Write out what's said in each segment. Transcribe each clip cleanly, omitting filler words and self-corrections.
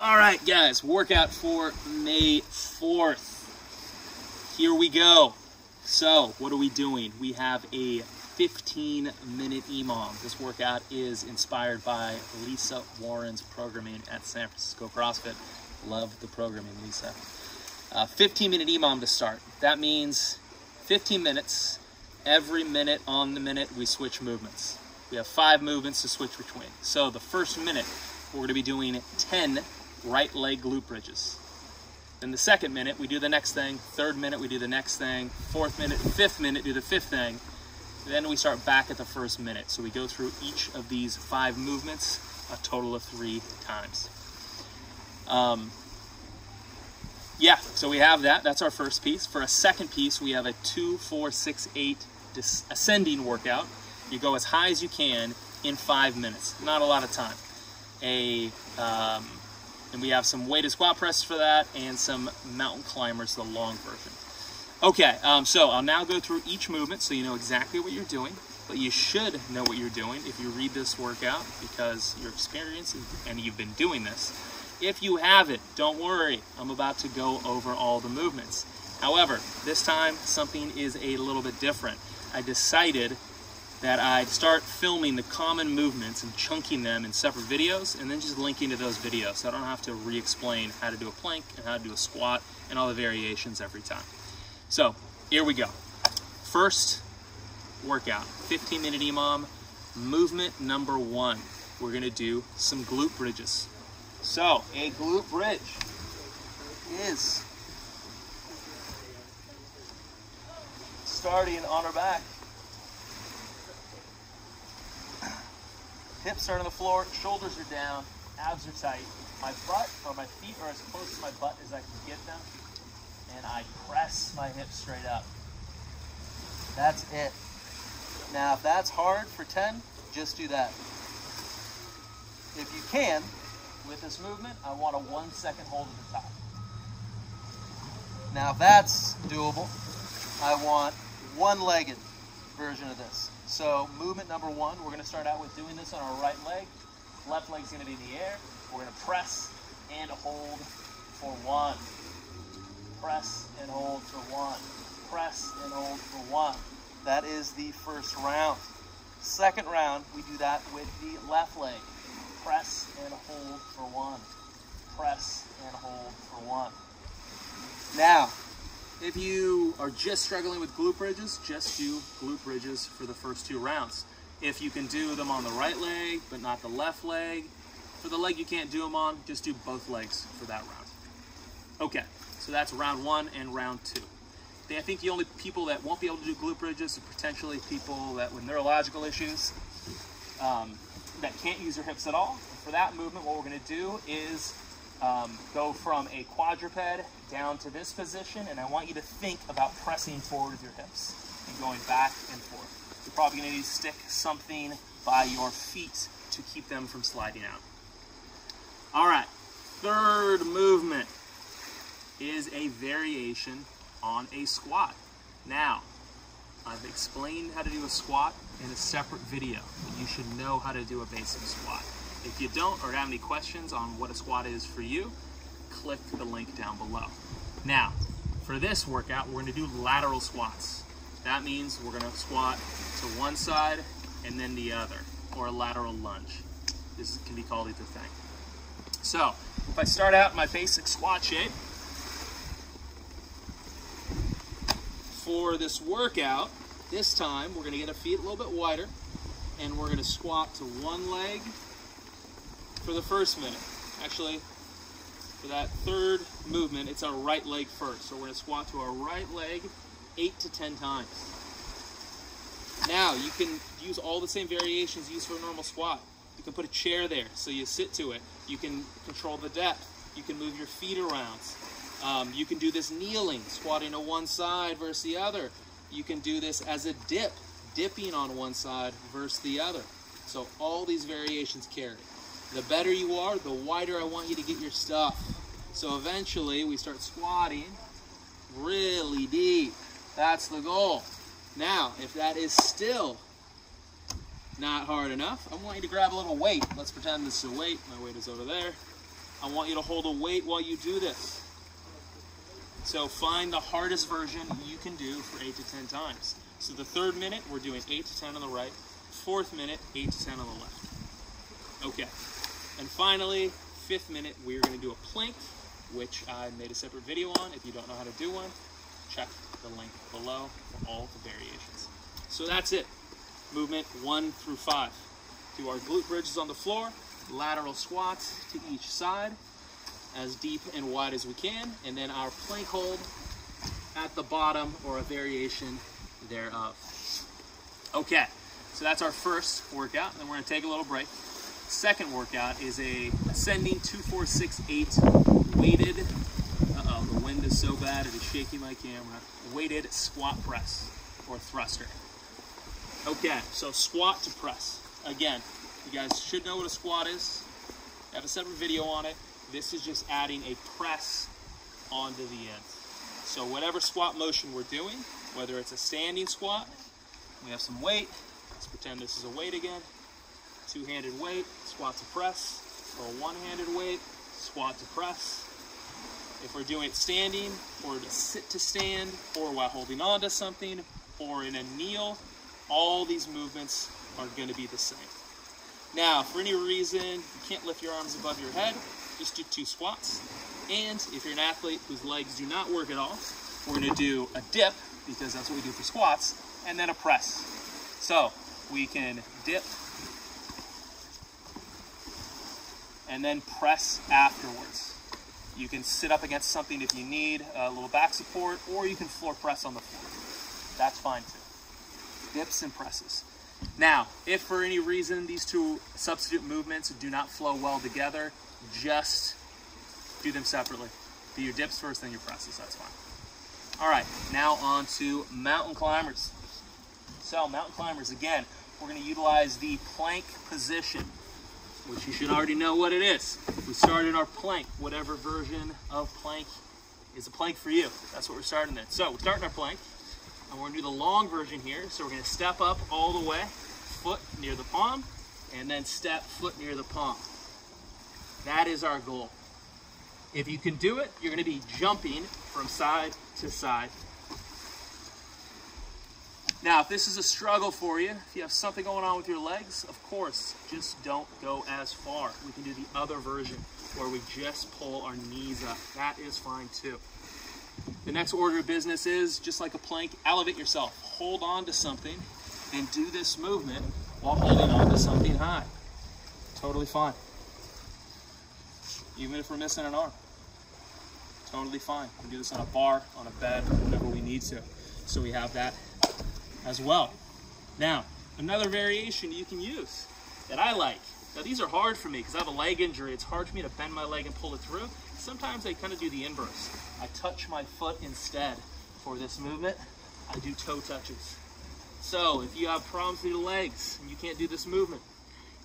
All right, guys, workout for May 4th. Here we go. So, what are we doing? We have a 15-minute EMOM. This workout is inspired by Lisa Warren's programming at San Francisco CrossFit. Love the programming, Lisa. 15-minute EMOM to start. That means 15 minutes. Every minute on the minute, we switch movements. We have 5 movements to switch between. So the first minute, we're going to be doing 10 right leg glute bridges. Then the second minute, we do the next thing. Third minute, we do the next thing. Fourth minute, fifth minute, do the fifth thing. Then we start back at the first minute. So we go through each of these 5 movements a total of 3 times. Yeah, so we have that. That's our first piece. For a second piece, we have a 2, 4, 6, 8 ascending workout. You go as high as you can in 5 minutes. Not a lot of time. And we have some weighted squat presses for that and some mountain climbers, the long version. Okay, so I'll now go through each movement so you know exactly what you're doing, but you should know what you're doing if you read this workout because you're experienced and you've been doing this. If you haven't, don't worry. I'm about to go over all the movements. However, this time something is a little bit different. I decided that I'd start filming the common movements and chunking them in separate videos and then just linking to those videos so I don't have to re-explain how to do a plank and how to do a squat and all the variations every time. So here we go. First workout, 15-minute EMOM, movement number 1. We're gonna do some glute bridges. So a glute bridge is starting on our back. Hips are on the floor, shoulders are down, abs are tight. My butt or my feet are as close to my butt as I can get them. And I press my hips straight up. That's it. Now, if that's hard for 10, just do that. If you can, with this movement, I want a 1-second hold at the top. Now, if that's doable, I want one-legged version of this. So movement number 1, we're going to start out with doing this on our right leg. Left leg's going to be in the air. We're going to press and hold for 1. Press and hold for 1. Press and hold for 1. That is the first round. Second round, we do that with the left leg. Press and hold for 1. Press and hold for 1. Now, if you are just struggling with glute bridges, just do glute bridges for the first 2 rounds. If you can do them on the right leg, but not the left leg, for the leg you can't do them on, just do both legs for that round. Okay, so that's round 1 and round 2. I think the only people that won't be able to do glute bridges are potentially people that with neurological issues that can't use their hips at all. And for that movement, what we're going to do is go from a quadruped down to this position, and I want you to think about pressing forward with your hips and going back and forth. You're probably going to need to stick something by your feet to keep them from sliding out. All right, third movement is a variation on a squat. Now, I've explained how to do a squat in a separate video, but you should know how to do a basic squat. If you don't or have any questions on what a squat is for you, click the link down below. Now, for this workout, we're going to do lateral squats. That means we're going to squat to one side and then the other, or a lateral lunge. This can be called either thing. So, if I start out in my basic squat shape, for this workout, this time we're going to get our feet a little bit wider and we're going to squat to one leg for the first minute. Actually, for that third movement, it's our right leg first. So we're going to squat to our right leg 8 to 10 times. Now, you can use all the same variations used for a normal squat. You can put a chair there so you sit to it. You can control the depth. You can move your feet around. You can do this kneeling, squatting to one side versus the other. You can do this as a dip, dipping on one side versus the other. So all these variations carry. The better you are, the wider I want you to get your stuff. So eventually we start squatting really deep. That's the goal. Now, if that is still not hard enough, I want you to grab a little weight. Let's pretend this is a weight. My weight is over there. I want you to hold a weight while you do this. So find the hardest version you can do for 8 to 10 times. So the 3rd minute, we're doing 8 to 10 on the right. 4th minute, 8 to 10 on the left. Okay. And finally, 5th minute, we're going to do a plank, which I made a separate video on. If you don't know how to do one, check the link below for all the variations. So that's it. Movement 1 through 5. Do our glute bridges on the floor, lateral squats to each side, as deep and wide as we can, and then our plank hold at the bottom or a variation thereof. Okay, so that's our first workout, and then we're gonna take a little break. Second workout is a ascending 2-4-6-8 weighted, the wind is so bad it is shaking my camera, weighted squat press or thruster. Okay, so squat to press. Again, you guys should know what a squat is. I have a separate video on it. This is just adding a press onto the end. So whatever squat motion we're doing, whether it's a standing squat, we have some weight. Let's pretend this is a weight again. Two-handed weight, squat to press, or a one-handed weight, squat to press. If we're doing it standing, or to sit to stand, or while holding on to something, or in a kneel, all these movements are going to be the same. Now, for any reason you can't lift your arms above your head, just do 2 squats. And if you're an athlete whose legs do not work at all, we're going to do a dip, because that's what we do for squats, and then a press. So we can dip and then press afterwards. You can sit up against something if you need a little back support, or you can floor press on the floor. That's fine too. Dips and presses. Now, if for any reason these 2 substitute movements do not flow well together, just do them separately. Do your dips first, then your presses, that's fine. All right, now on to mountain climbers. So mountain climbers, again, we're gonna utilize the plank position, which you should already know what it is. We started our plank, whatever version of plank is a plank for you. That's what we're starting in. So we're starting our plank, and we're gonna do the long version here. So we're gonna step up all the way, foot near the palm, and then step, foot near the palm. That is our goal. If you can do it, you're gonna be jumping from side to side. Now, if this is a struggle for you, if you have something going on with your legs, of course, just don't go as far. We can do the other version where we just pull our knees up. That is fine too. The next order of business is, just like a plank, elevate yourself. Hold on to something and do this movement while holding on to something high. Totally fine. Even if we're missing an arm. Totally fine. We can do this on a bar, on a bed, whenever we need to. So we have that as well. Now, another variation you can use that I like. Now these are hard for me because I have a leg injury. It's hard for me to bend my leg and pull it through. Sometimes I kind of do the inverse. I touch my foot instead. For this movement, I do toe touches. So if you have problems with your legs and you can't do this movement,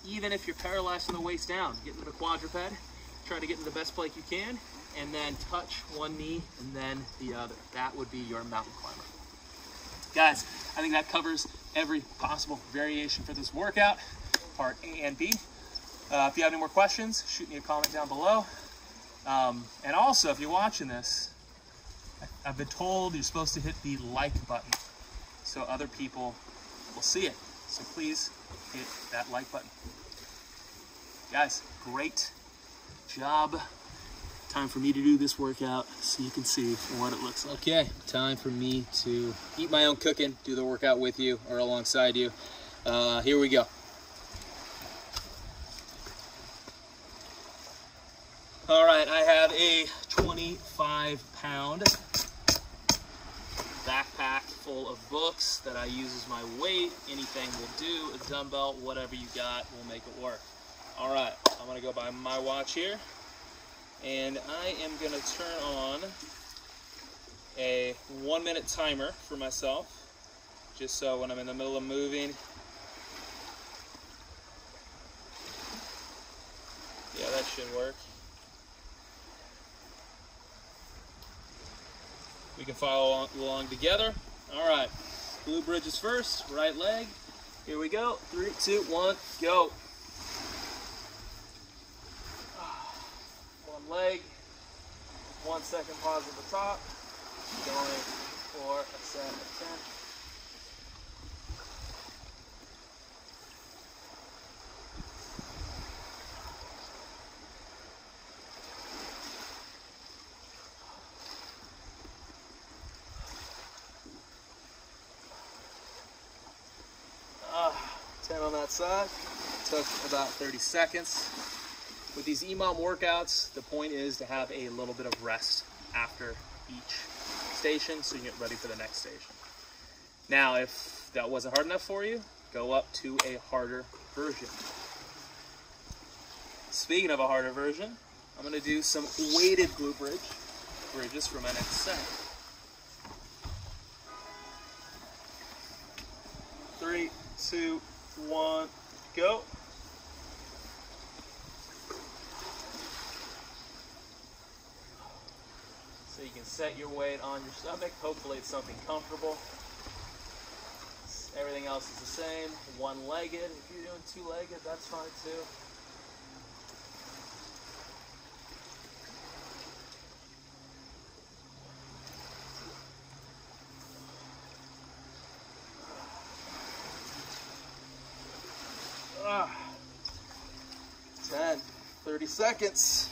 even if you're paralyzed from the waist down, get into the quadruped, try to get into the best plank you can, and then touch one knee and then the other. That would be your mountain climber. Guys, I think that covers every possible variation for this workout, part A and B. If you have any more questions, shoot me a comment down below. And also, if you're watching this, I've been told you're supposed to hit the like button so other people will see it. So please hit that like button. Guys, great job. Time for me to do this workout so you can see what it looks like. Okay, time for me to eat my own cooking, do the workout with you or alongside you. Here we go. All right, I have a 25-pound backpack full of books that I use as my weight. Anything will do, a dumbbell, whatever you got will make it work. All right, I'm gonna go by my watch here. And I am going to turn on a 1-minute timer for myself, just so when I'm in the middle of moving, yeah, that should work. We can follow along together. All right, glute bridges first, right leg. Here we go, 3, 2, 1, go. leg. 1 second pause at the top. Going for a set of 10. Ah, 10 on that side. Took about 30 seconds. With these EMOM workouts, the point is to have a little bit of rest after each station so you get ready for the next station. Now, if that wasn't hard enough for you, go up to a harder version. Speaking of a harder version, I'm going to do some weighted glute bridges for my next set. 3, 2, 1, go. So you can set your weight on your stomach. Hopefully it's something comfortable. Everything else is the same. One-legged. If you're doing two-legged, that's fine too. Ah. 10, 30 seconds.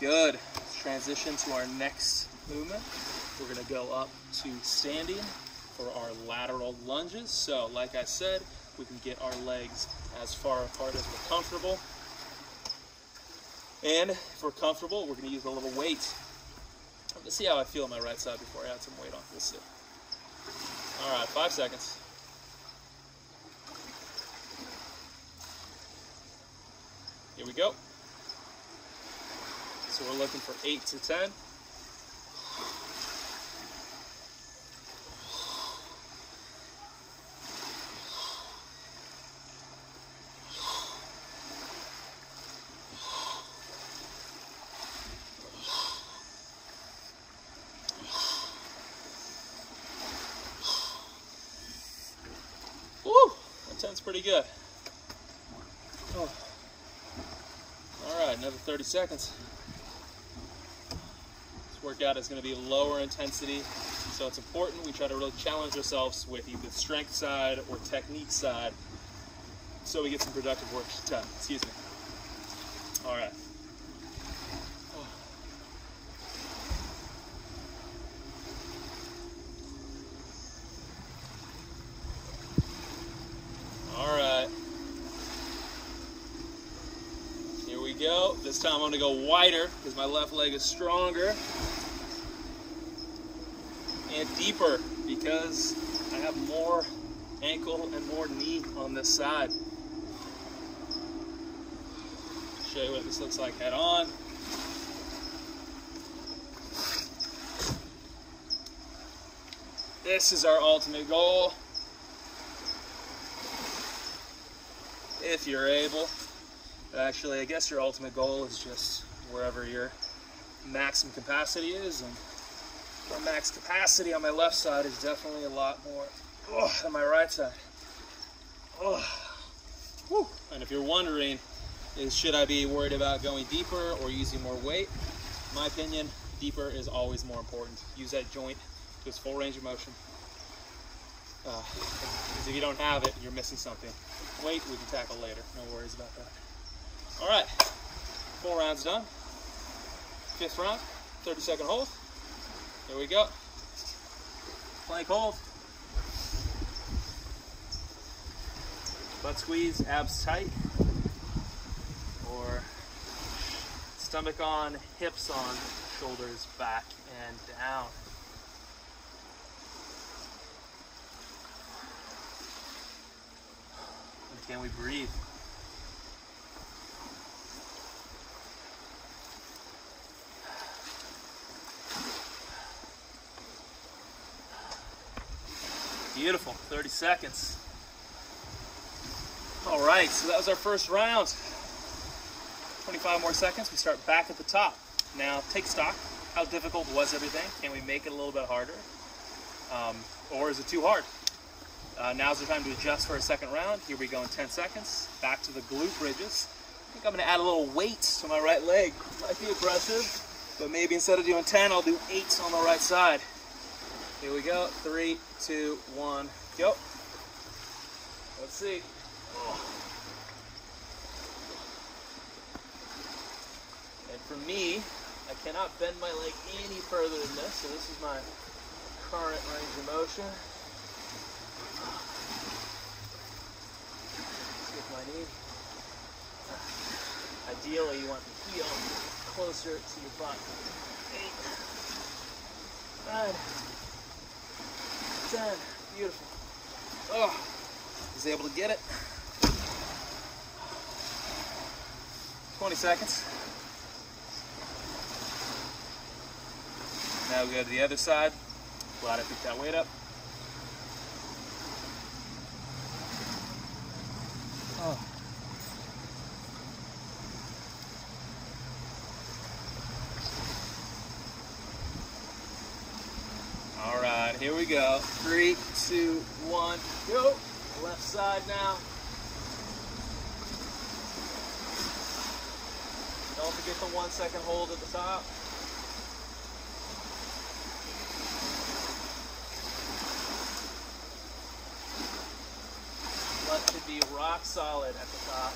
Good. Let's transition to our next movement. We're going to go up to standing for our lateral lunges. So, like I said, we can get our legs as far apart as we're comfortable. And if we're comfortable, we're going to use a little weight. I'm going to see how I feel on my right side before I add some weight on. We'll see. All right, 5 seconds. Here we go. So we're looking for 8 to 10. Woo! That 10's pretty good. Oh. All right, another 30 seconds. This workout is going to be lower intensity, so it's important we try to really challenge ourselves with either the strength side or technique side so we get some productive work done. Excuse me. All right. All right. Here we go. This time I'm going to go wider because my left leg is stronger. And deeper because I have more ankle and more knee on this side. Show you what this looks like head on. This is our ultimate goal. If you're able. Actually, I guess your ultimate goal is just wherever your maximum capacity is. And my max capacity on my left side is definitely a lot more than my right side. Whew. And if you're wondering, should I be worried about going deeper or using more weight? In my opinion, deeper is always more important. Use that joint to its full range of motion. Because if you don't have it, you're missing something. Weight we can tackle later. No worries about that. All right, 4 rounds done. 5th round, 30-second hold. Here we go. Plank hold. Butt squeeze, abs tight. Or stomach on, hips on, shoulders back and down. And can we breathe? Beautiful, 30 seconds. All right, so that was our first round. 25 more seconds, we start back at the top. Now, take stock. How difficult was everything? Can we make it a little bit harder? Or is it too hard? Now's the time to adjust for a second round. Here we go in 10 seconds. Back to the glute bridges. I think I'm gonna add a little weight to my right leg. Might be aggressive, but maybe instead of doing 10, I'll do 8 on the right side. Here we go. 3, 2, 1, go. Let's see. Oh. And for me, I cannot bend my leg any further than this, so this is my current range of motion. With my knee. Ideally, you want the heel closer to your butt. 8, 9, 10. Beautiful. Oh, was able to get it. 20 seconds. Now we go to the other side. Glad I picked that weight up. Oh. All right, here we go. 3, 2, 1, go. Left side now. Don't forget the 1 second hold at the top. Left should be rock solid at the top.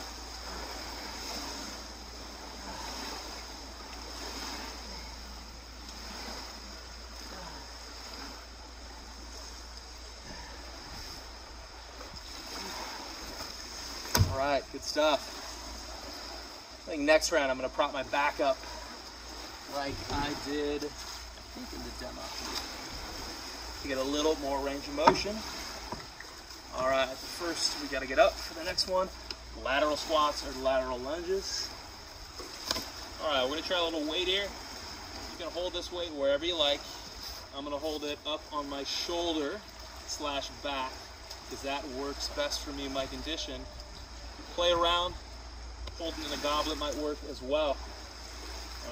All right, good stuff. I think next round I'm going to prop my back up like I did, I think, in the demo, to get a little more range of motion. All right, first we got to get up for the next one. Lateral squats or lateral lunges. All right, we're going to try a little weight here. You can hold this weight wherever you like. I'm going to hold it up on my shoulder / back because that works best for me in my condition. Play around. Holding in the goblet might work as well.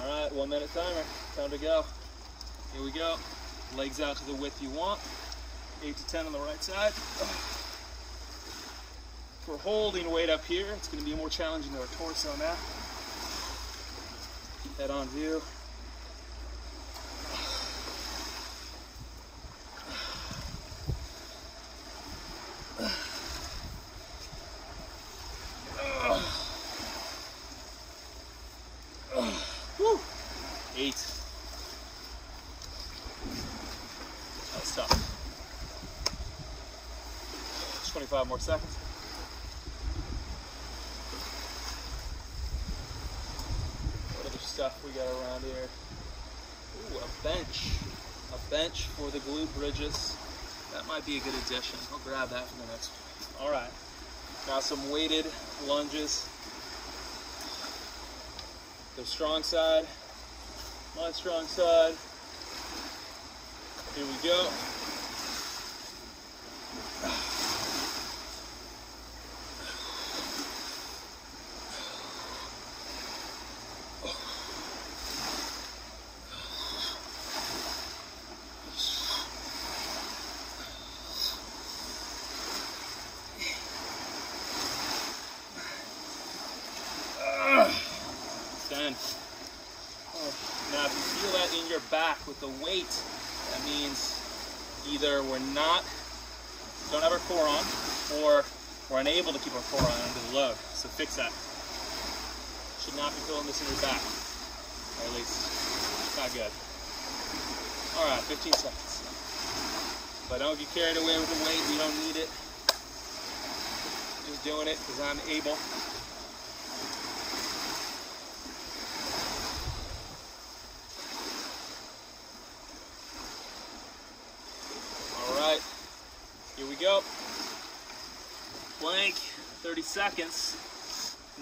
All right, 1 minute timer. Time to go. Here we go. Legs out to the width you want. 8 to 10 on the right side. If we're holding weight up here, it's going to be more challenging to our torso now. Head on view. Woo. 8. That was tough. 25 more seconds. What other stuff we got around here? Ooh, a bench. A bench for the glute bridges. That might be a good addition. I'll grab that for the next one. All right. Now some weighted lunges. The strong side, my strong side. Here we go. Now, if you feel that in your back with the weight, that means either don't have our core on, or we're unable to keep our core on under the load. So fix that. Should not be feeling this in your back, or at least not good. All right, 15 seconds. But don't get carried away with the weight. We don't need it. Just doing it because I'm able. Here we go. Plank, 30 seconds.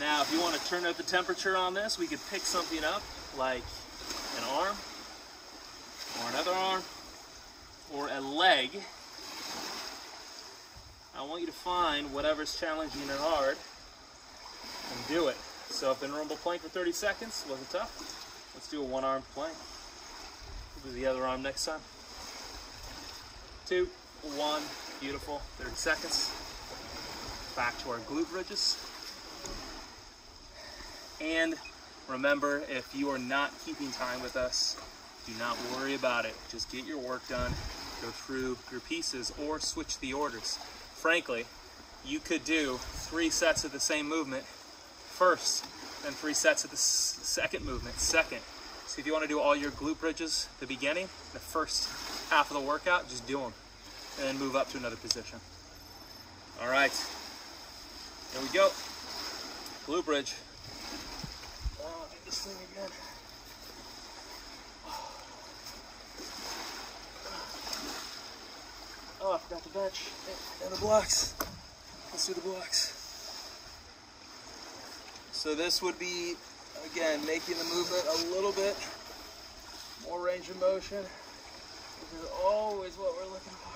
Now, if you want to turn up the temperature on this, we could pick something up like an arm, or another arm, or a leg. I want you to find whatever's challenging and hard and do it. So if the normal plank for 30 seconds wasn't tough, let's do a one-arm plank. We'll do the other arm next time. 2, 1. Beautiful. 30 seconds. Back to our glute bridges. And remember, if you are not keeping time with us, do not worry about it. Just get your work done, go through your pieces, or switch the orders. Frankly, you could do 3 sets of the same movement first, then 3 sets of the second movement second. So if you want to do all your glute bridges at the beginning, the first half of the workout, just do them, and then move up to another position. All right, here we go. Glute bridge. Oh, get this thing again. Oh, I forgot the bench and the blocks. Let's do the blocks. So this would be, again, making the movement a little bit more range of motion. This is always what we're looking for.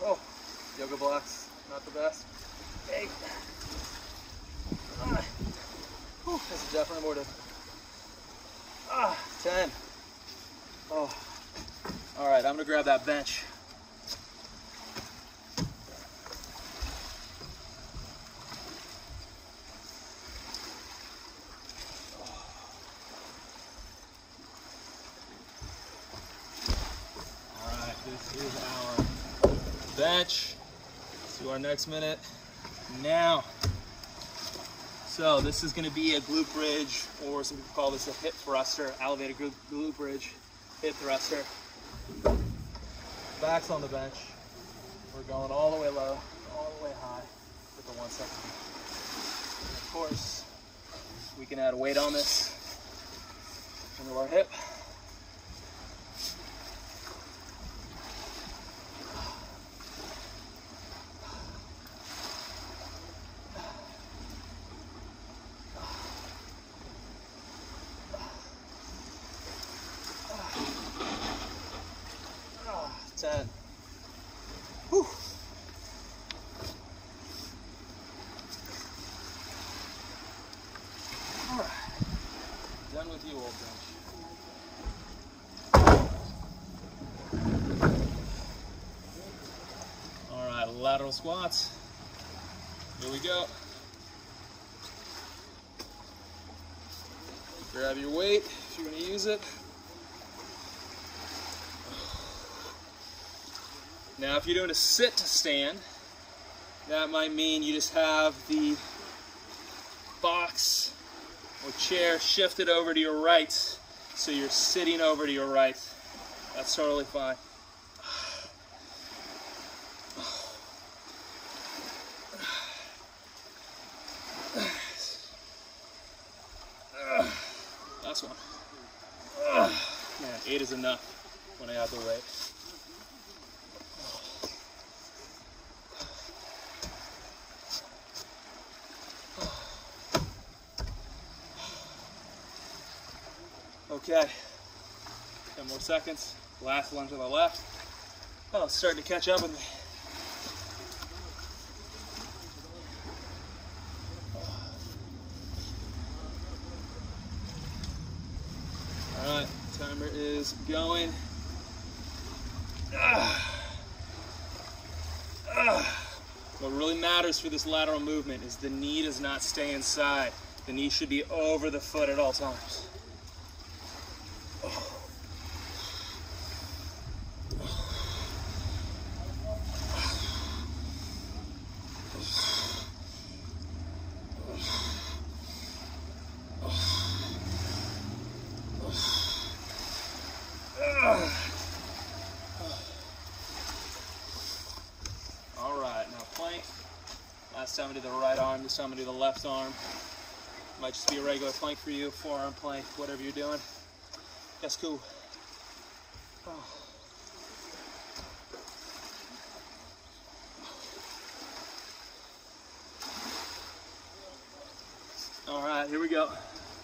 Oh, yoga blocks, not the best. 8. This is definitely more difficult. 10. Oh. All right, I'm gonna grab that bench. All right, this is our bench. Let's do our next minute now. So this is going to be a glute bridge, or some people call this a hip thruster, elevated glute bridge, hip thruster. Back's on the bench. We're going all the way low, all the way high with the 1 second. And of course, we can add weight on this into our hip. Whew. All right, done with you, old bench. All right, lateral squats. Here we go. Grab your weight if you're going to use it. Now, if you're doing a sit to stand, that might mean you just have the box or chair shifted over to your right, so you're sitting over to your right. That's totally fine. That's one. Man, 8 is enough when I add the weight. Okay, 10 more seconds. Last lunge on the left. Oh, it's starting to catch up with me. All right, timer is going. What really matters for this lateral movement is the knee does not stay inside. The knee should be over the foot at all times. All right, now plank. Last time I did the right arm, this time I do the left arm. Might just be a regular plank for you, forearm plank, whatever you're doing. That's cool. Oh. All right, here we go.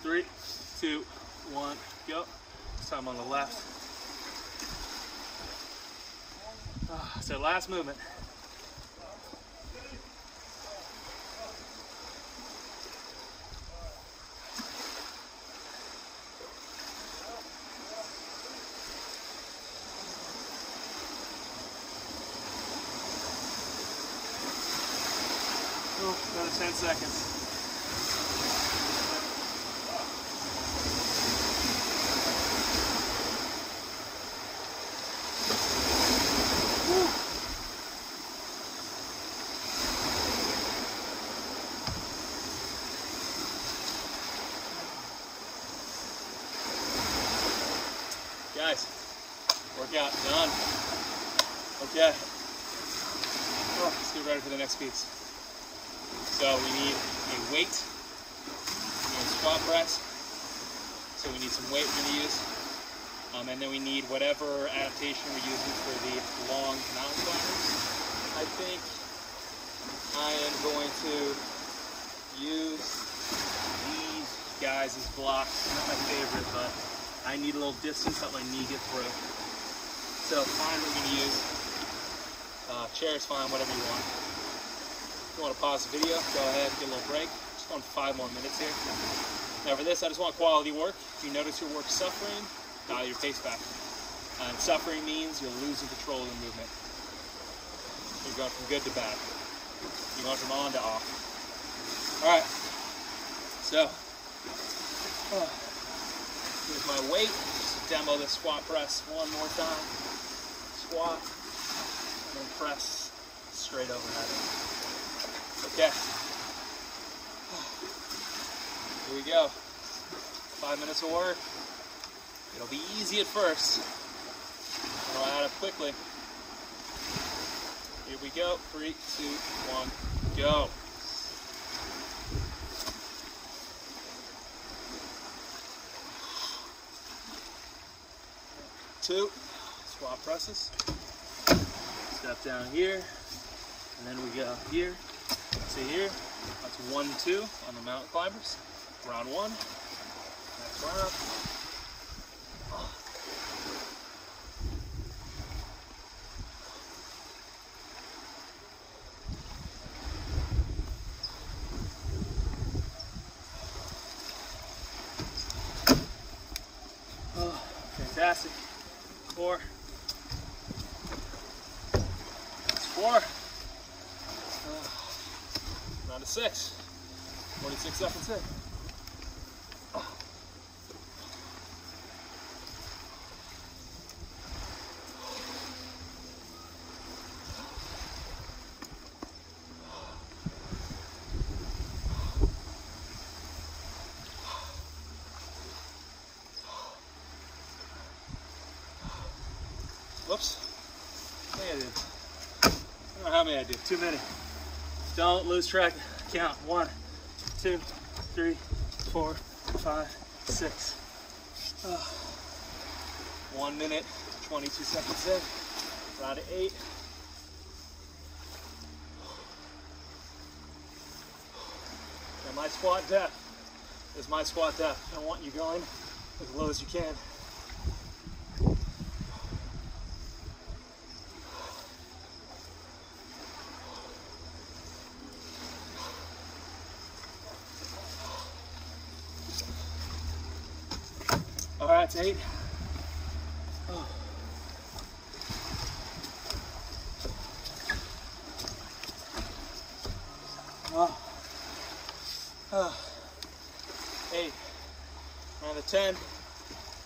3, 2, 1, go. This time on the left. It's our last movement. Another 10 seconds. Guys, workout done. Okay. Let's get ready for the next piece. So we need a weight, we need a squat press. So we need some weight we're gonna use. And then we need whatever adaptation we're using for the long mountain climbers. I think I am going to use these guys as blocks. Not my favorite, but I need a little distance that my knee gets through. So find what we're gonna use. Chair is fine, whatever you want. If you want to pause the video, go ahead, get a little break. Just going 5 more minutes here. Now for this, I just want quality work. If you notice your work suffering, dial your pace back. And suffering means you're losing control of the movement. You're going from good to bad. You're going from on to off. All right, so here's my weight. Just to demo the squat press one more time. Squat, and then press straight overhead. Okay. Here we go. 5 minutes of work. It'll be easy at first. I'll add up quickly. Here we go. 3, 2, 1, go. 2 squat presses. Step down here, and then we go here. See here, that's 1, 2 on the mountain climbers. Round 1. Next round. Oh, fantastic. 4. That's 4. Round of 6. 46 seconds in. Whoops. How many I did? I don't know how many I did. Too many. Don't lose track. Count. 1, 2, 3, 4, 5, 6. 1 minute, 22 seconds in. Round of 8. And my squat depth is my squat depth. I want you going as low as you can. All right, it's 8. Oh. Oh. Oh. 8. Round of 10.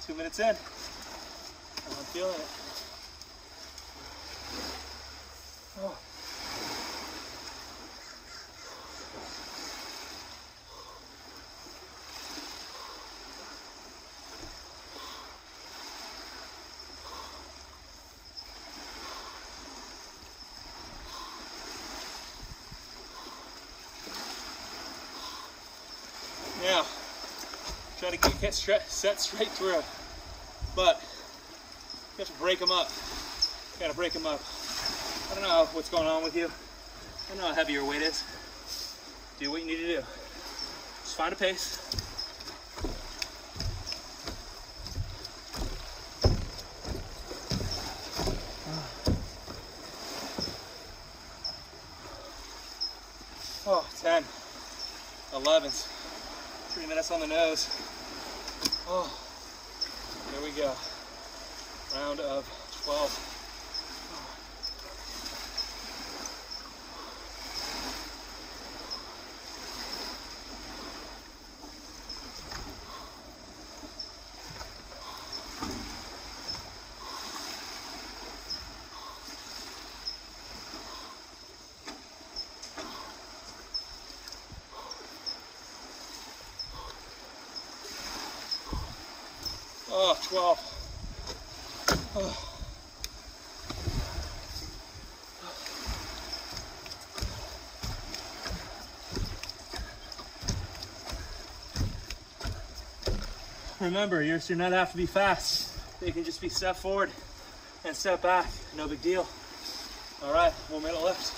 2 minutes in. I'm feeling it. Oh. Now, try to get set straight through, but you have to break them up. You gotta break them up. I don't know what's going on with you. I don't know how heavy your weight is. Do what you need to do. Just find a pace. Oh, 10, 11s. 3 minutes on the nose. Oh, here we go. Round of 12. 12. Remember, yours do not have to be fast. They can just be step forward and step back. No big deal. All right, 1 minute left.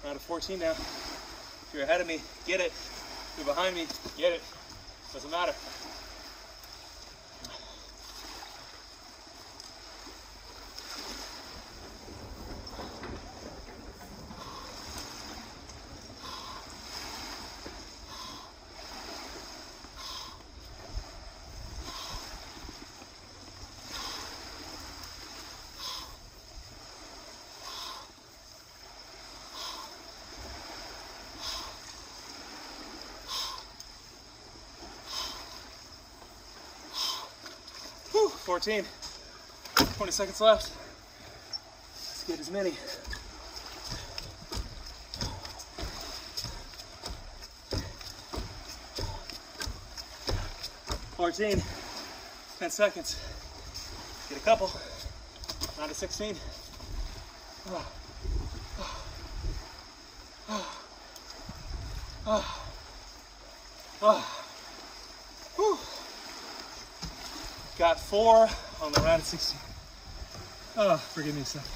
Round of 14 now. If you're ahead of me, get it. If you're behind me, get it. Doesn't matter. Whew, 14. 20 seconds left. Let's get as many. $14. 10 seconds. Get a couple. Round of 16. Whew. Got 4 on the round of 16. Oh, forgive me a second.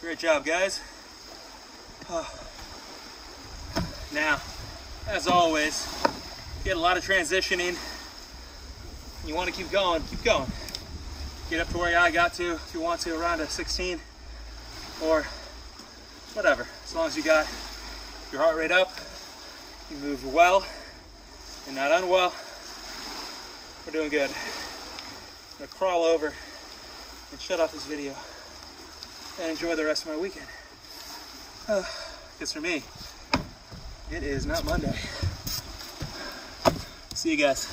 Great job, guys. Now, as always, get a lot of transitioning. You want to keep going, keep going. Get up to where I got to if you want to, around a 16 or whatever. As long as you got your heart rate up, you move well and not unwell, we're doing good. I'm gonna crawl over and shut off this video and enjoy the rest of my weekend. Because for me, it is not Monday. See you guys.